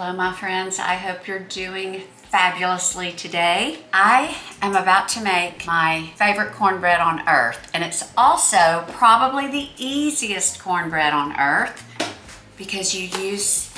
Hello, my friends. I hope you're doing fabulously today. I am about to make my favorite cornbread on earth, and it's also probably the easiest cornbread on earth because you use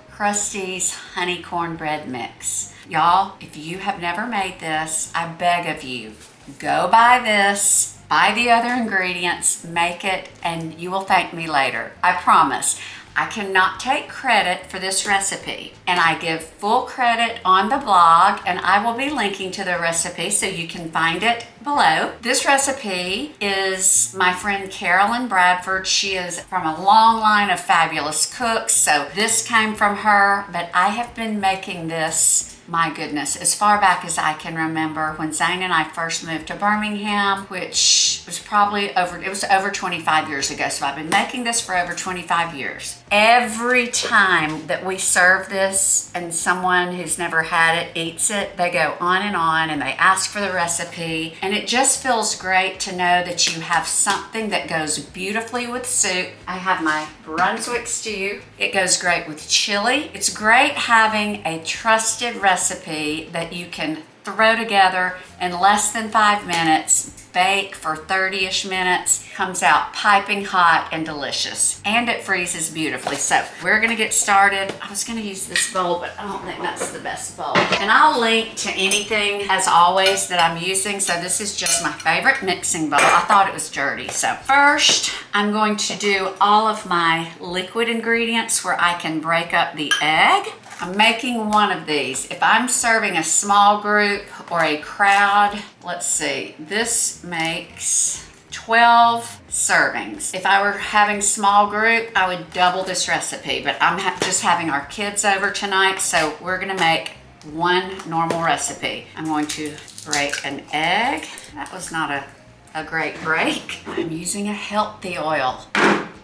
Krusteaz honey cornbread mix. Y'all, if you have never made this, I beg of you, go buy this, buy the other ingredients, make it, and you will thank me later. I promise. I cannot take credit for this recipe, and I give full credit on the blog, and I will be linking to the recipe so you can find it below. This recipe is my friend Carolyn Bradford. She is from a long line of fabulous cooks, so this came from her, but I have been making this, my goodness, as far back as I can remember when Zane and I first moved to Birmingham, which was probably over 25 years ago. So I've been making this for over 25 years. Every time that we serve this and someone who's never had it eats it, they go on and they ask for the recipe. And it just feels great to know that you have something that goes beautifully with soup. I have my Brunswick stew. It goes great with chili. It's great having a trusted recipe that you can throw together in less than 5 minutes, bake for 30-ish minutes, comes out piping hot and delicious, and it freezes beautifully. So we're gonna get started. I was gonna use this bowl, but I don't think that's the best bowl. And I'll link to anything, as always, that I'm using. So this is just my favorite mixing bowl. I thought it was dirty. So first, I'm going to do all of my liquid ingredients where I can break up the egg. I'm making one of these. If I'm serving a small group or a crowd, let's see, this makes 12 servings. If I were having small group, I would double this recipe, but I'm just having our kids over tonight, so we're gonna make one normal recipe. I'm going to break an egg. That was not a great break. I'm using a healthy oil.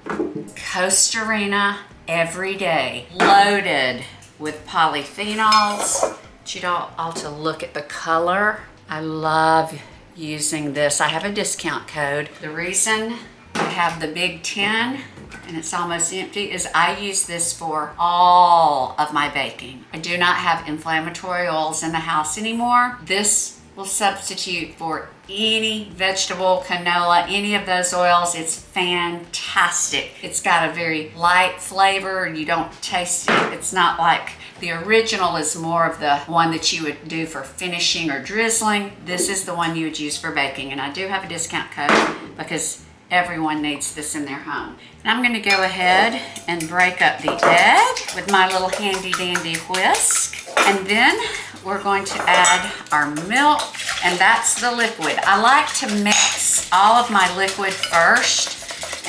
Costarina every day, loaded with polyphenols. I want you all to look at the color. I love using this. I have a discount code. The reason I have the big tin and it's almost empty is I use this for all of my baking. I do not have inflammatory oils in the house anymore. This will substitute for any vegetable, canola, any of those oils. It's fantastic. It's got a very light flavor. You don't taste it. It's not like the original is more of the one that you would do for finishing or drizzling. This is the one you would use for baking. And I do have a discount code because everyone needs this in their home. And I'm gonna go ahead and break up the egg with my little handy dandy whisk. And then we're going to add our milk, and that's the liquid. I like to mix all of my liquid first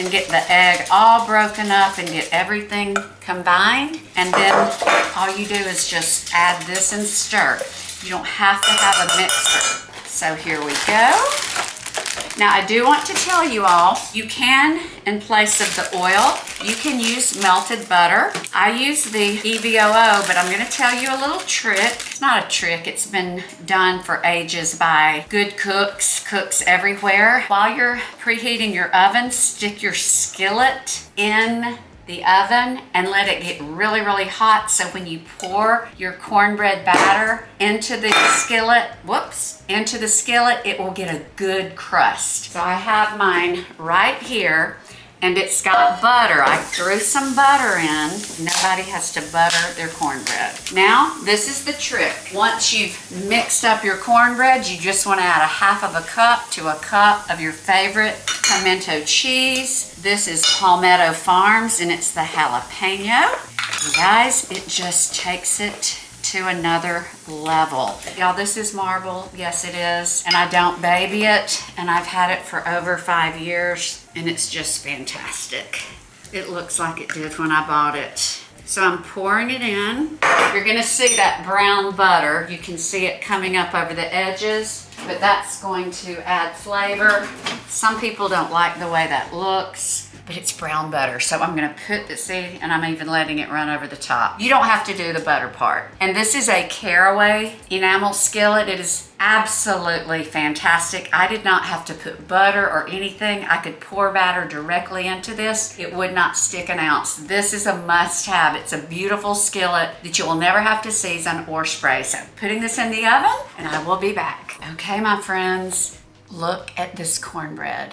and get the egg all broken up and get everything combined. And then all you do is just add this and stir. You don't have to have a mixer. So here we go. Now I do want to tell you all, you can, in place of the oil, you can use melted butter. I use the EVOO, but I'm gonna tell you a little trick. It's not a trick, it's been done for ages by good cooks everywhere. While you're preheating your oven, stick your skillet in the oven and let it get really, really hot. So when you pour your cornbread batter into the skillet, it will get a good crust. So I have mine right here, and it's got butter. I threw some butter in. Nobody has to butter their cornbread. Now, this is the trick. Once you've mixed up your cornbread, you just want to add a half of a cup to a cup of your favorite pimento cheese. This is Palmetto Farms, and it's the jalapeño. You guys, it just takes it to another level. Y'all, this is marble. Yes, it is. And I don't baby it, and I've had it for over 5 years, and it's just fantastic. It looks like it did when I bought it. So I'm pouring it in. You're gonna see that brown butter. You can see it coming up over the edges, but that's going to add flavor. Some people don't like the way that looks, but it's brown butter. So I'm gonna put the seed, and I'm even letting it run over the top. You don't have to do the butter part. And this is a caraway enamel skillet. It is absolutely fantastic. I did not have to put butter or anything. I could pour batter directly into this. It would not stick an ounce. This is a must-have. It's a beautiful skillet that you will never have to season or spray. So putting this in the oven, and I will be back. Okay, my friends, look at this cornbread.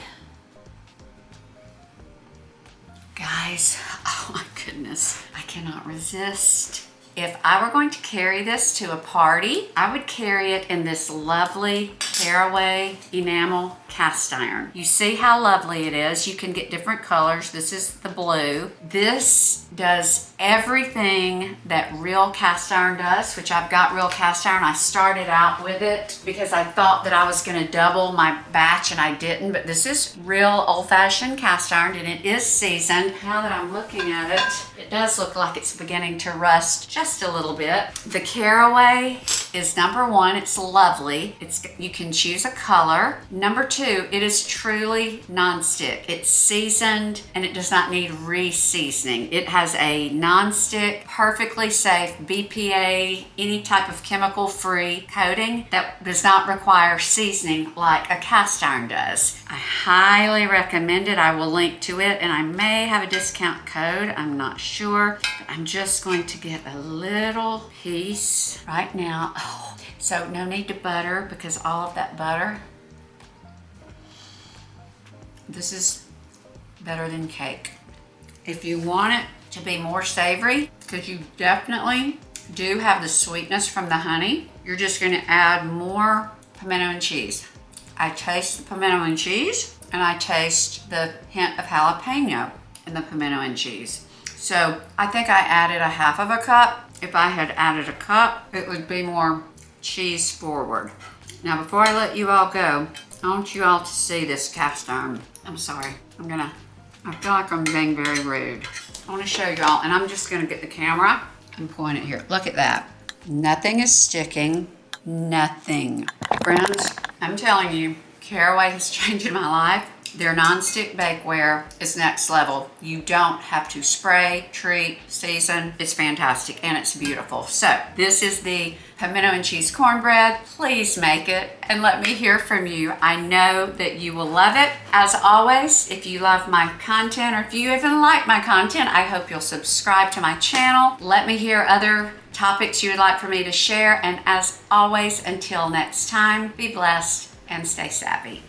Guys, oh my goodness, I cannot resist. If I were going to carry this to a party, I would carry it in this lovely caraway enamel cast iron. You see how lovely it is. You can get different colors. This is the blue. This does everything that real cast iron does, which I've got real cast iron. I started out with it because I thought that I was gonna double my batch and I didn't, but this is real old-fashioned cast iron and it is seasoned. Now that I'm looking at it, it does look like it's beginning to rust just a little bit. The caraway is number one. It's lovely. You can choose a color. Number two, it is truly non-stick. It's seasoned and it does not need re-seasoning. It has a non-stick, perfectly safe BPA, any type of chemical-free coating that does not require seasoning like a cast iron does. I highly recommend it. I will link to it, and I may have a discount code. I'm not sure, but I'm just going to get a little piece right now. Oh, so no need to butter because all of that butter. This is better than cake. If you want it to be more savory, because you definitely do have the sweetness from the honey, you're just gonna add more pimento and cheese. I taste the pimento and cheese, and I taste the hint of jalapeno in the pimento and cheese. So I think I added a half of a cup. If I had added a cup, it would be more cheese forward. Now, before I let you all go, I want you all to see this cast iron. I'm sorry, I feel like I'm being very rude. I want to show y'all, and I'm just gonna get the camera and point it here. Look at that. Nothing is sticking, nothing. Friends, I'm telling you, caraway has changed my life. Their non-stick bakeware is next level. You don't have to spray, treat, season. It's fantastic and it's beautiful. So this is the pimento and cheese cornbread. Please make it and let me hear from you. I know that you will love it. As always, if you love my content or if you even like my content, I hope you'll subscribe to my channel. Let me hear other topics you would like for me to share. And as always, until next time, be blessed and stay savvy.